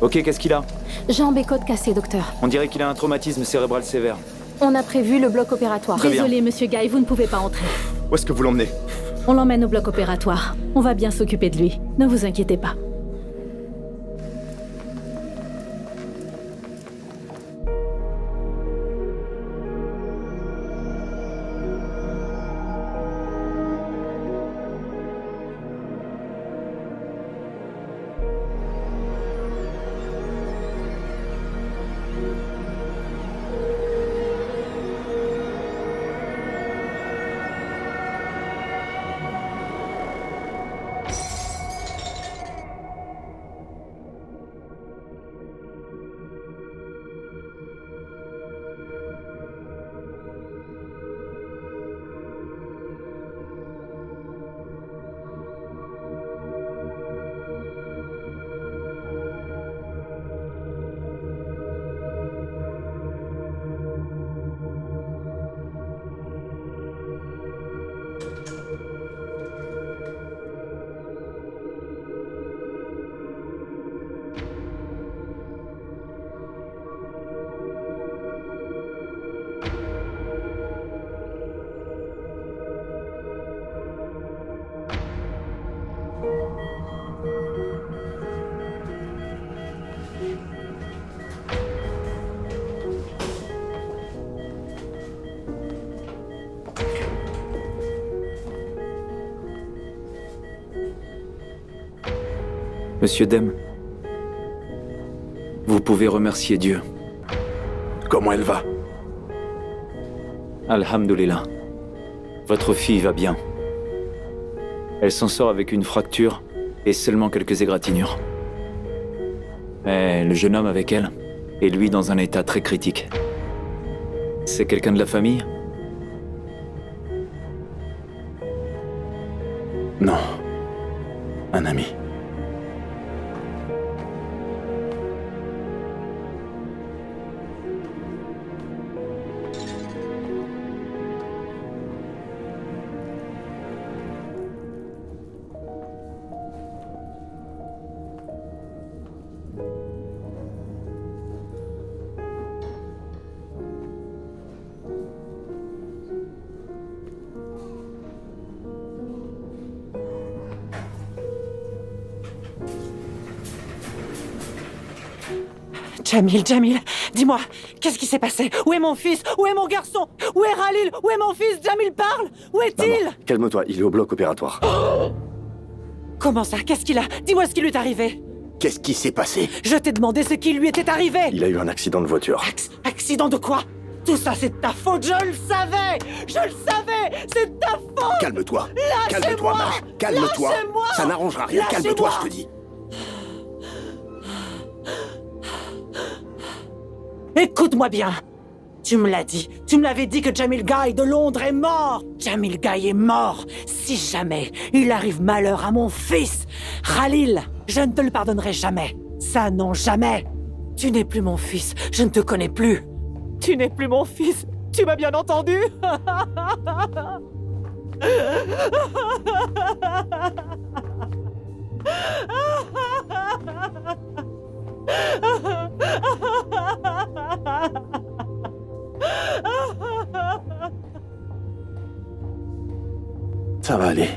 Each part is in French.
Ok, qu'est-ce qu'il a? Jambe et côte cassées, docteur. On dirait qu'il a un traumatisme cérébral sévère. On a prévu le bloc opératoire. Très bien. Désolé, monsieur Guy, vous ne pouvez pas entrer. Où est-ce que vous l'emmenez? On l'emmène au bloc opératoire. On va bien s'occuper de lui. Ne vous inquiétez pas. Monsieur Dem, vous pouvez remercier Dieu. Comment elle va? Alhamdulillah. Votre fille va bien. Elle s'en sort avec une fracture et seulement quelques égratignures. Mais le jeune homme avec elle est lui dans un état très critique. C'est quelqu'un de la famille? Non. Un ami. Jamil, dis-moi, qu'est-ce qui s'est passé? Où est mon fils? Où est mon garçon? Où est Khalil? Où est mon fils? Jamil parle! Où est-il? Calme-toi, il est au bloc opératoire. Comment ça? Qu'est-ce qu'il a? Dis-moi ce qui lui est arrivé. Qu'est-ce qui s'est passé? Je t'ai demandé ce qui lui était arrivé. Il a eu un accident de voiture. Accident de quoi? Tout ça, c'est de ta faute, je le savais! Je le savais! C'est de ta faute! Calme-toi. Lâchez-moi! Calme-toi, Marge. Calme-toi. Lâchez-moi! Ça n'arrangera rien. Lâchez-moi! Calme-toi, je te dis. Écoute-moi bien. Tu me l'as dit. Tu me l'avais dit que Jamil Guy de Londres est mort. Jamil Guy est mort. Si jamais il arrive malheur à mon fils, Khalil, je ne te le pardonnerai jamais. Ça, non, jamais. Tu n'es plus mon fils. Je ne te connais plus. Tu n'es plus mon fils. Tu m'as bien entendu? Ça va aller.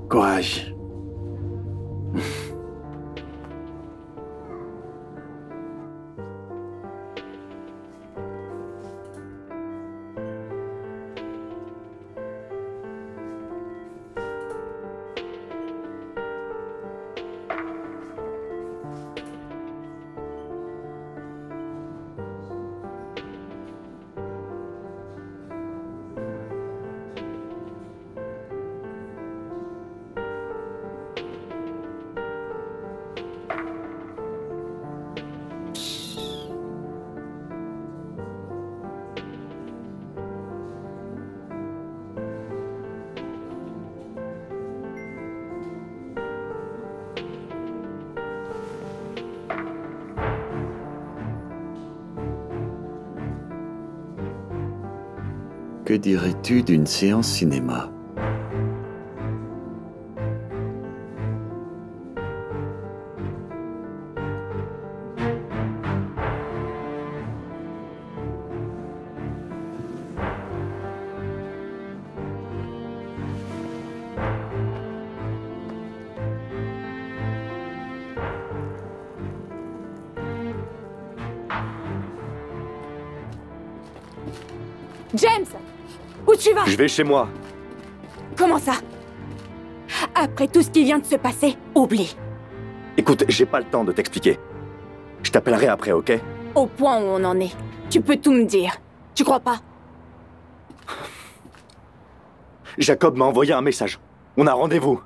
Courage. Que dirais-tu d'une séance cinéma? James! Où tu vas? Je vais chez moi. Comment ça? Après tout ce qui vient de se passer, oublie. Écoute, j'ai pas le temps de t'expliquer. Je t'appellerai après, ok? Au point où on en est, tu peux tout me dire. Tu crois pas? Jacob m'a envoyé un message. On a rendez-vous.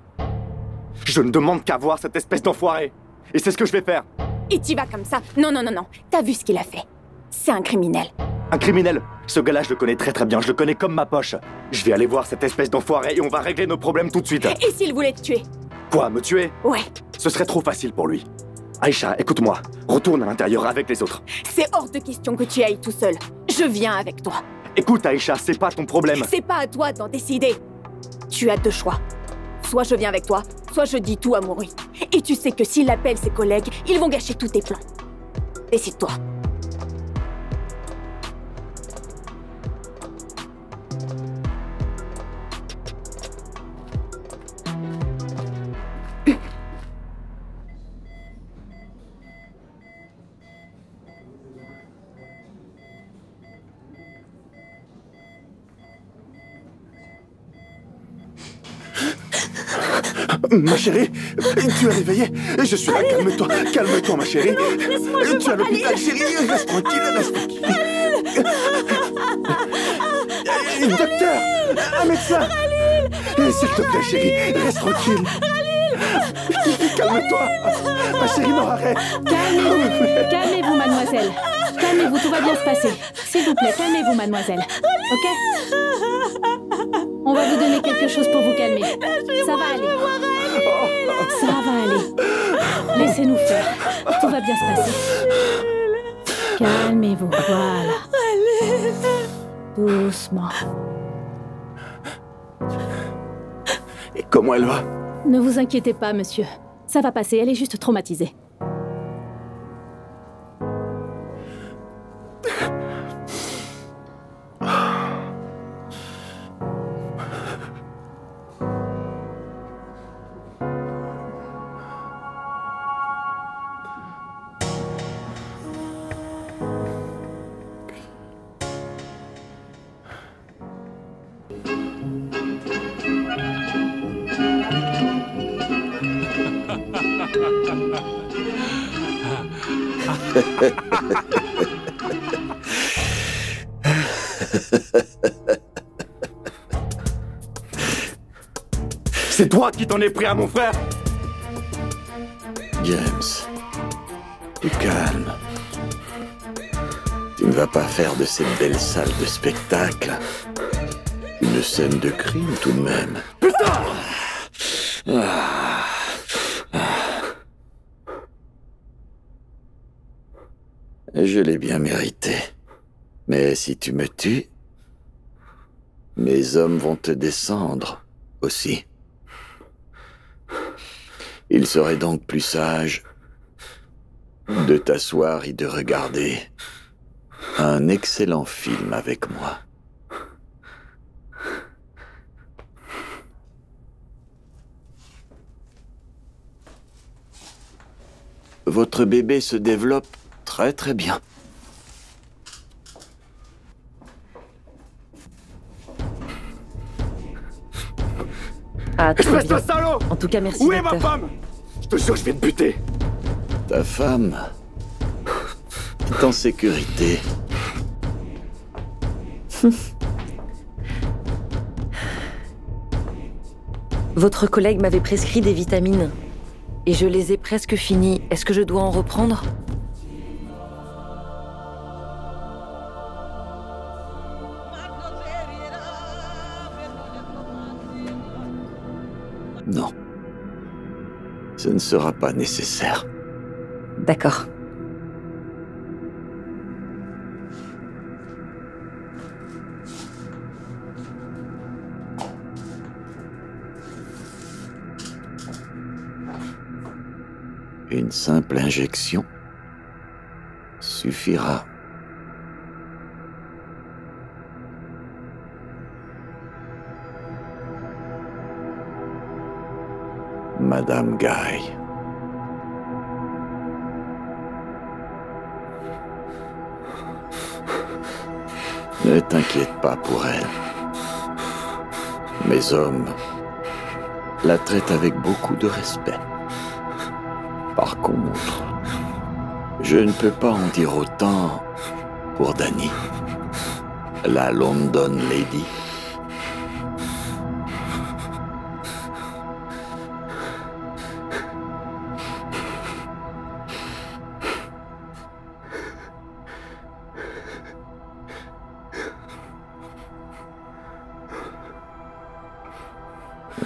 Je ne demande qu'à voir cette espèce d'enfoiré. Et c'est ce que je vais faire. Et t'y vas comme ça? Non, non, non, non. T'as vu ce qu'il a fait? C'est un criminel. Un criminel? Ce gars-là, je le connais très bien. Je le connais comme ma poche. Je vais aller voir cette espèce d'enfoiré et on va régler nos problèmes tout de suite. Et s'il voulait te tuer? Quoi, me tuer? Ouais. Ce serait trop facile pour lui. Aïcha, écoute-moi. Retourne à l'intérieur avec les autres. C'est hors de question que tu ailles tout seul. Je viens avec toi. Écoute, Aïcha, c'est pas ton problème. C'est pas à toi d'en décider. Tu as deux choix. Soit je viens avec toi, soit je dis tout à Mori. Et tu sais que s'il appelle ses collègues, ils vont gâcher tous tes plans. Décide-toi. Ma chérie, tu es réveillée? Je suis là, calme-toi, calme-toi ma chérie. Tu as l'hôpital, chérie, reste tranquille, reste tranquille. Docteur, un médecin. S'il te plaît chérie, reste tranquille. Calme-toi, ma chérie, non, arrête. Calmez-vous, calmez-vous, mademoiselle. Calmez-vous, tout va bien se passer. S'il vous plaît, calmez-vous, mademoiselle. Ok? On va vous donner quelque chose pour vous calmer. Ça va aller. Ça va aller. Laissez-nous faire. Tout va bien se passer. Calmez-vous, voilà. Doucement. Et comment elle va? Ne vous inquiétez pas, monsieur. Ça va passer, elle est juste traumatisée. C'est toi qui t'en es pris à mon frère? James, du calme. Tu ne vas pas faire de cette belle salle de spectacle une scène de crime tout de même. Putain! Je l'ai bien mérité. Mais si tu me tues, mes hommes vont te descendre aussi. Il serait donc plus sage de t'asseoir et de regarder un excellent film avec moi. Votre bébé se développe très très bien. Ah, tout va Espèce de bien. salaud! En tout cas, merci, Où est ma docteur. femme? Je te jure, je vais te buter. Ta femme est en sécurité. Votre collègue m'avait prescrit des vitamines. Et je les ai presque finies. Est-ce que je dois en reprendre? Non. Ce ne sera pas nécessaire. D'accord. Une simple injection suffira. Madame Guy. Ne t'inquiète pas pour elle. Mes hommes la traitent avec beaucoup de respect. Par contre, je ne peux pas en dire autant pour Dani, la London Lady.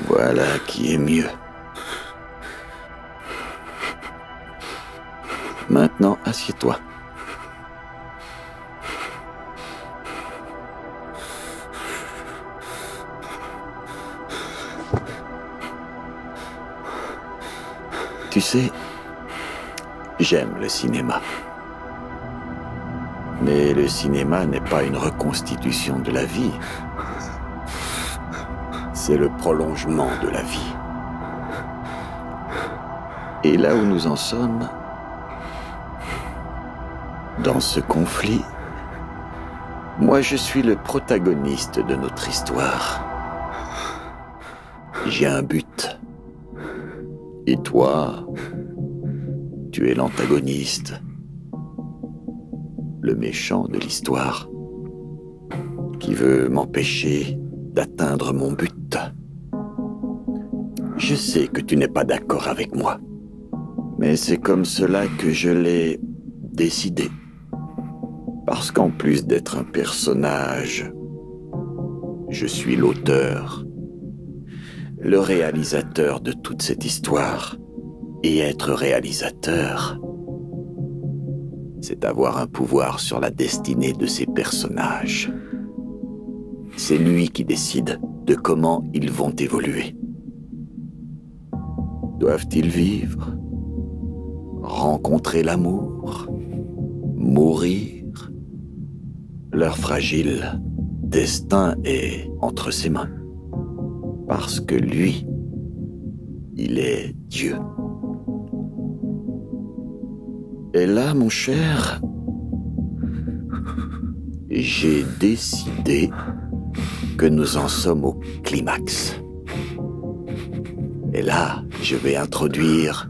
Voilà qui est mieux. Maintenant, assieds-toi. Tu sais, j'aime le cinéma. Mais le cinéma n'est pas une reconstitution de la vie. C'est le prolongement de la vie. Et là où nous en sommes, dans ce conflit, moi je suis le protagoniste de notre histoire. J'ai un but. Et toi, tu es l'antagoniste, le méchant de l'histoire, qui veut m'empêcher d'atteindre mon but. Je sais que tu n'es pas d'accord avec moi, mais c'est comme cela que je l'ai décidé. Parce qu'en plus d'être un personnage, je suis l'auteur, le réalisateur de toute cette histoire. Et être réalisateur, c'est avoir un pouvoir sur la destinée de ces personnages. C'est lui qui décide de comment ils vont évoluer. Doivent-ils vivre, rencontrer l'amour, mourir? Leur fragile destin est entre ses mains. Parce que lui, il est Dieu. Et là, mon cher, j'ai décidé que nous en sommes au climax. Et là, je vais introduire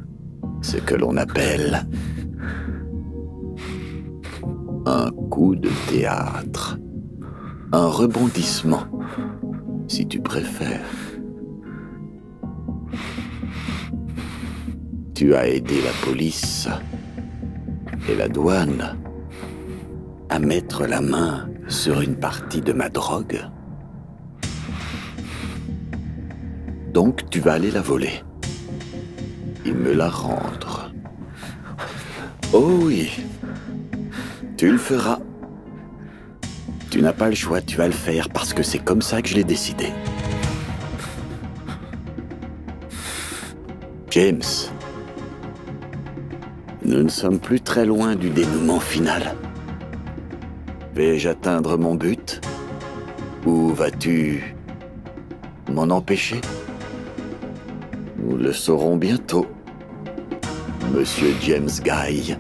ce que l'on appelle un coup de théâtre, un rebondissement, si tu préfères. Tu as aidé la police et la douane à mettre la main sur une partie de ma drogue. Donc tu vas aller la voler et me la rendre. Oh oui, tu le feras. Tu n'as pas le choix, tu vas le faire parce que c'est comme ça que je l'ai décidé. James, nous ne sommes plus très loin du dénouement final. Vais-je atteindre mon but? Ou vas-tu m'en empêcher? Nous le saurons bientôt, Monsieur James Guy.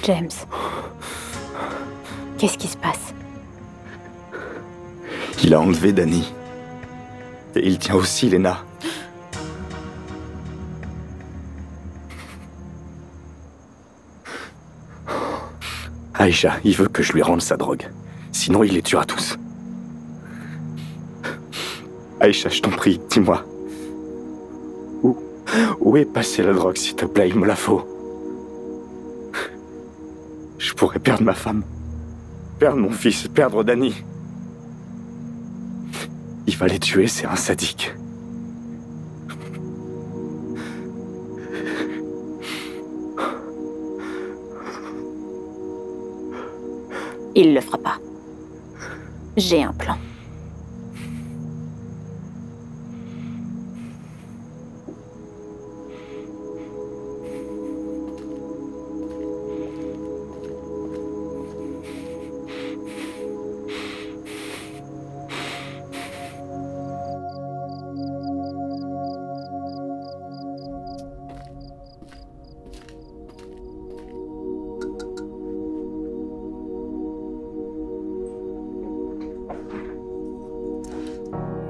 James, qu'est-ce qui se passe? Il a enlevé Dani. Et il tient aussi Lena. Aïcha, il veut que je lui rende sa drogue. Sinon, il les tuera tous. Aïcha, je t'en prie, dis-moi. Où est passée la drogue, s'il te plaît? Il me la faut. Je pourrais perdre ma femme, perdre mon fils, perdre Danny. Il va les tuer, c'est un sadique. Il le fera pas. J'ai un plan.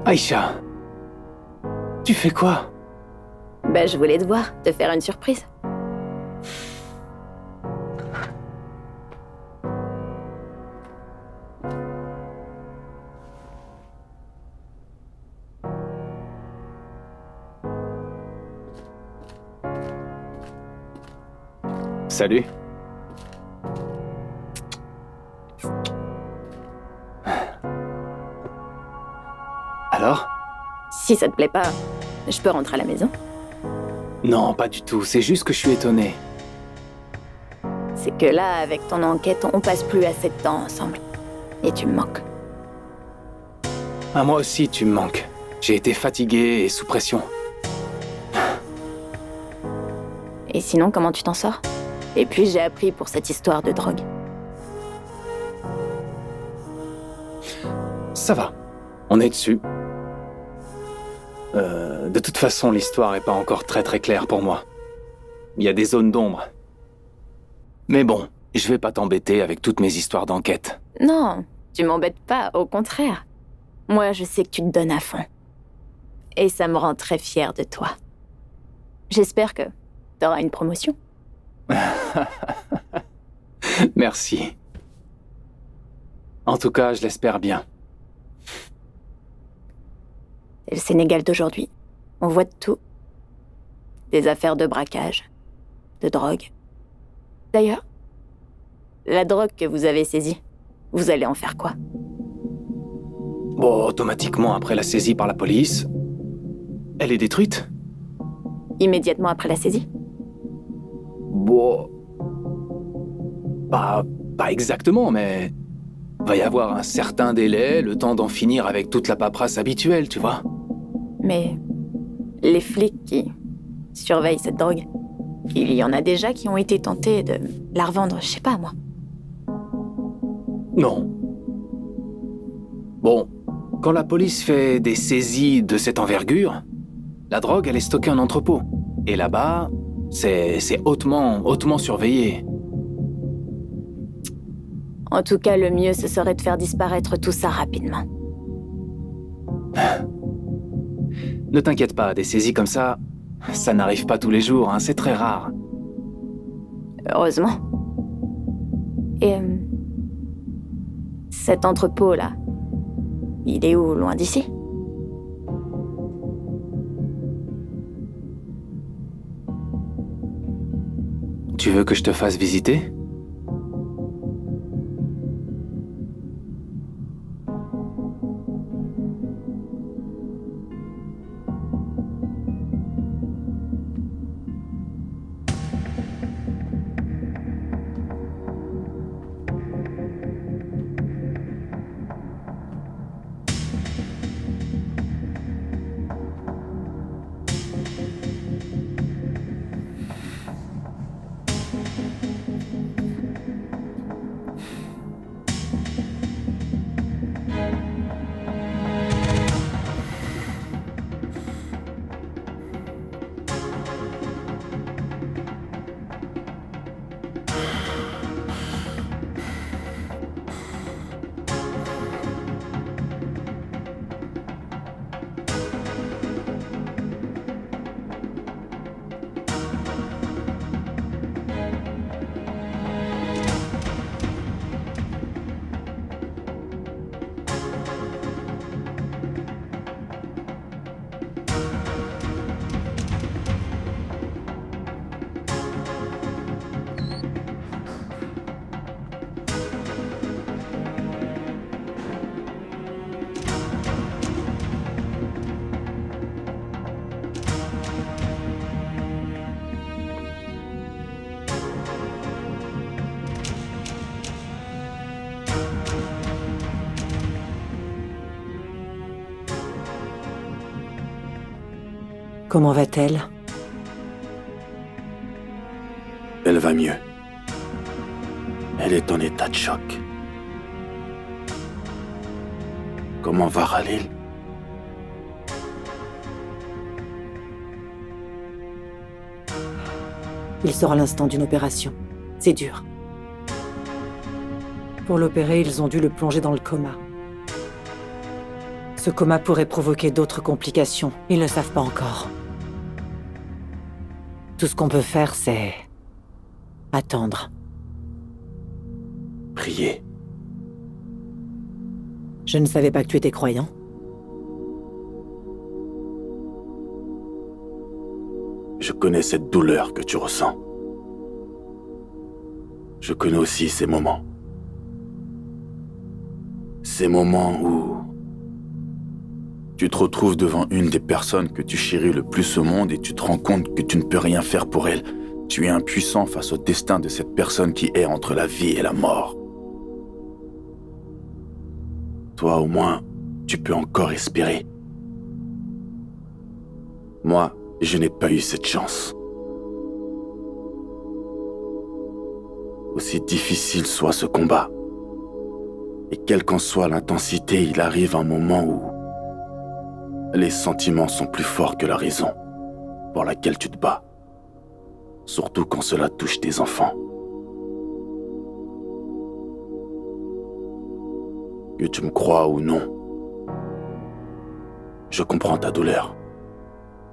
Aïcha, tu fais quoi? Ben, je voulais te voir, te faire une surprise. Salut. Alors? Si ça te plaît pas, je peux rentrer à la maison. Non, pas du tout. C'est juste que je suis étonné. C'est que là, avec ton enquête, on passe plus assez de temps ensemble. Et tu me manques. Ah, moi aussi, tu me manques. J'ai été fatigué et sous pression. Et sinon, comment tu t'en sors? Et puis, j'ai appris pour cette histoire de drogue. Ça va. On est dessus. De toute façon, l'histoire est pas encore très claire pour moi. Il y a des zones d'ombre. Mais bon, je vais pas t'embêter avec toutes mes histoires d'enquête. Non, tu m'embêtes pas, au contraire. Moi, je sais que tu te donnes à fond. Et ça me rend très fière de toi. J'espère que t'auras une promotion. Merci. En tout cas, je l'espère bien. C'est le Sénégal d'aujourd'hui. On voit de tout. Des affaires de braquage, de drogue. D'ailleurs, la drogue que vous avez saisie, vous allez en faire quoi? Bon, automatiquement après la saisie par la police, elle est détruite. Immédiatement après la saisie? Bon... Pas exactement, mais... Va y avoir un certain délai, le temps d'en finir avec toute la paperasse habituelle, tu vois. Mais... les flics qui surveillent cette drogue, il y en a déjà qui ont été tentés de la revendre, je sais pas moi. Non. Bon, quand la police fait des saisies de cette envergure, la drogue, elle est stockée en entrepôt. Et là-bas, c'est hautement surveillé. En tout cas, le mieux, ce serait de faire disparaître tout ça rapidement. Ne t'inquiète pas, des saisies comme ça n'arrive pas tous les jours, hein, c'est très rare. Heureusement. Et... cet entrepôt-là, il est où, loin d'ici? Tu veux que je te fasse visiter ? Comment va-t-elle? Elle va mieux. Elle est en état de choc. Comment va Khalil? Il sort à l'instant d'une opération. C'est dur. Pour l'opérer, ils ont dû le plonger dans le coma. Ce coma pourrait provoquer d'autres complications. Ils ne savent pas encore. Tout ce qu'on peut faire, c'est... attendre. Prier. Je ne savais pas que tu étais croyant. Je connais cette douleur que tu ressens. Je connais aussi ces moments. Ces moments où tu te retrouves devant une des personnes que tu chéris le plus au monde et tu te rends compte que tu ne peux rien faire pour elle. Tu es impuissant face au destin de cette personne qui est entre la vie et la mort. Toi, au moins, tu peux encore espérer. Moi, je n'ai pas eu cette chance. Aussi difficile soit ce combat, et quelle qu'en soit l'intensité, il arrive un moment où les sentiments sont plus forts que la raison pour laquelle tu te bats. Surtout quand cela touche tes enfants. Que tu me crois ou non, je comprends ta douleur.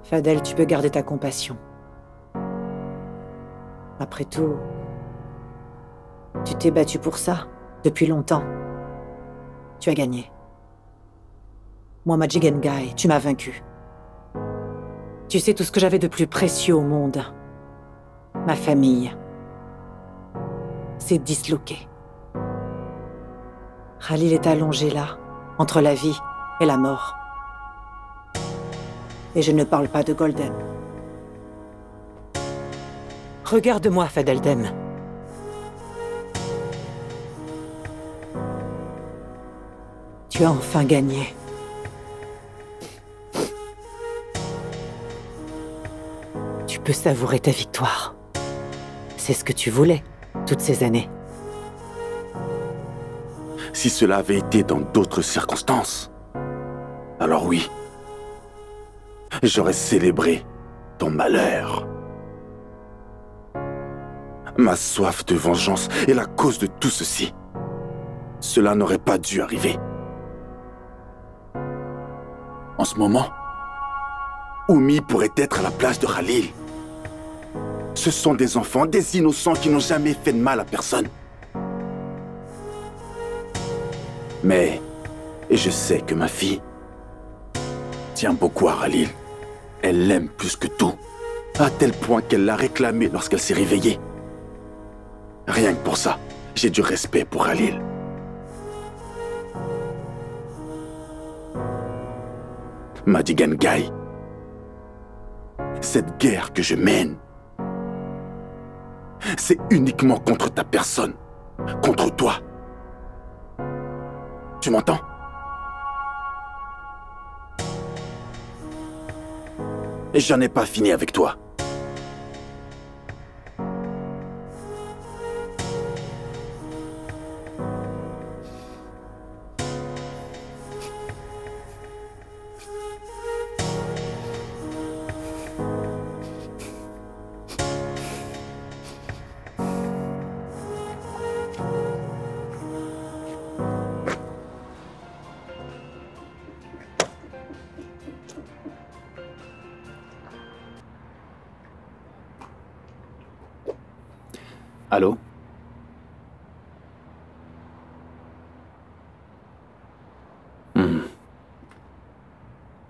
Fadel, tu peux garder ta compassion. Après tout, tu t'es battu pour ça, depuis longtemps. Tu as gagné. Moi, Majigen Gai, tu m'as vaincu. Tu sais tout ce que j'avais de plus précieux au monde. Ma famille. C'est disloqué. Khalil est allongé là, entre la vie et la mort. Et je ne parle pas de Golden. Regarde-moi, Fadeldem. Tu as enfin gagné. Tu peux savourer ta victoire. C'est ce que tu voulais, toutes ces années. Si cela avait été dans d'autres circonstances, alors oui, j'aurais célébré ton malheur. Ma soif de vengeance est la cause de tout ceci. Cela n'aurait pas dû arriver. En ce moment, Oumi pourrait être à la place de Khalil. Ce sont des enfants, des innocents qui n'ont jamais fait de mal à personne. Mais je sais que ma fille tient beaucoup à Khalil. Elle l'aime plus que tout, à tel point qu'elle l'a réclamé lorsqu'elle s'est réveillée. Rien que pour ça, j'ai du respect pour Khalil. Majigen Gai, cette guerre que je mène, c'est uniquement contre ta personne, contre toi. Tu m'entends? Et j'en ai pas fini avec toi. Allô?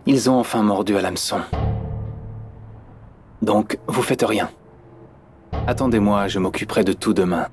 Ils ont enfin mordu à l'hameçon. Donc, vous faites rien. Attendez-moi, je m'occuperai de tout demain.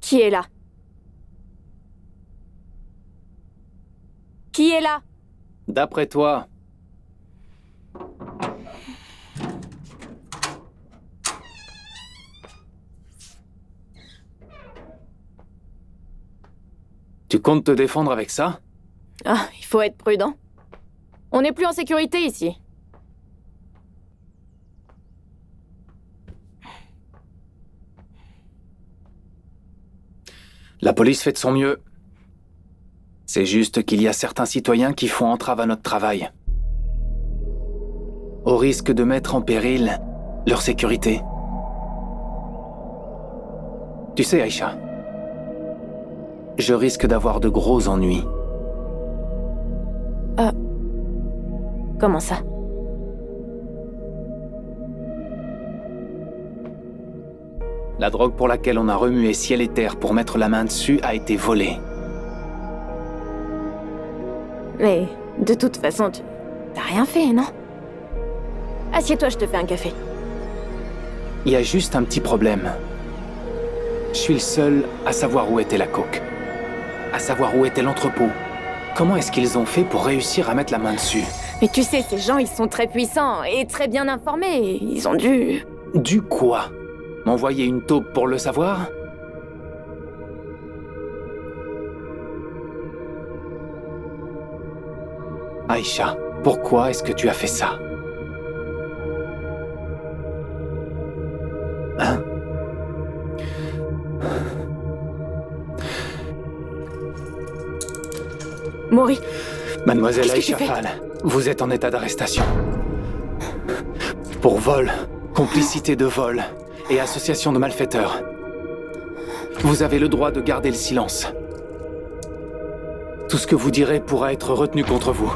Qui est là? Qui est là? D'après toi... Tu comptes te défendre avec ça? Ah, il faut être prudent. On n'est plus en sécurité ici. La police fait de son mieux. C'est juste qu'il y a certains citoyens qui font entrave à notre travail. Au risque de mettre en péril leur sécurité. Tu sais, Aïcha, je risque d'avoir de gros ennuis. Comment ça? La drogue pour laquelle on a remué ciel et terre pour mettre la main dessus a été volée. Mais de toute façon, t'as rien fait, non? Assieds-toi, je te fais un café. Il y a juste un petit problème. Je suis le seul à savoir où était la coke. À savoir où était l'entrepôt. Comment est-ce qu'ils ont fait pour réussir à mettre la main dessus? Mais tu sais, ces gens, ils sont très puissants et très bien informés. Ils ont dû... Du quoi? M'envoyer une taupe pour le savoir? Aïcha, pourquoi est-ce que tu as fait ça? Hein? Mori. Mademoiselle Aïcha Fall, vous êtes en état d'arrestation. Pour vol, complicité de vol et association de malfaiteurs. Vous avez le droit de garder le silence. Tout ce que vous direz pourra être retenu contre vous,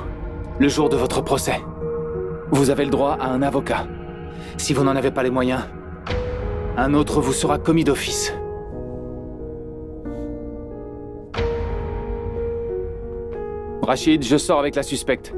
le jour de votre procès. Vous avez le droit à un avocat. Si vous n'en avez pas les moyens, un autre vous sera commis d'office. Rachid, je sors avec la suspecte.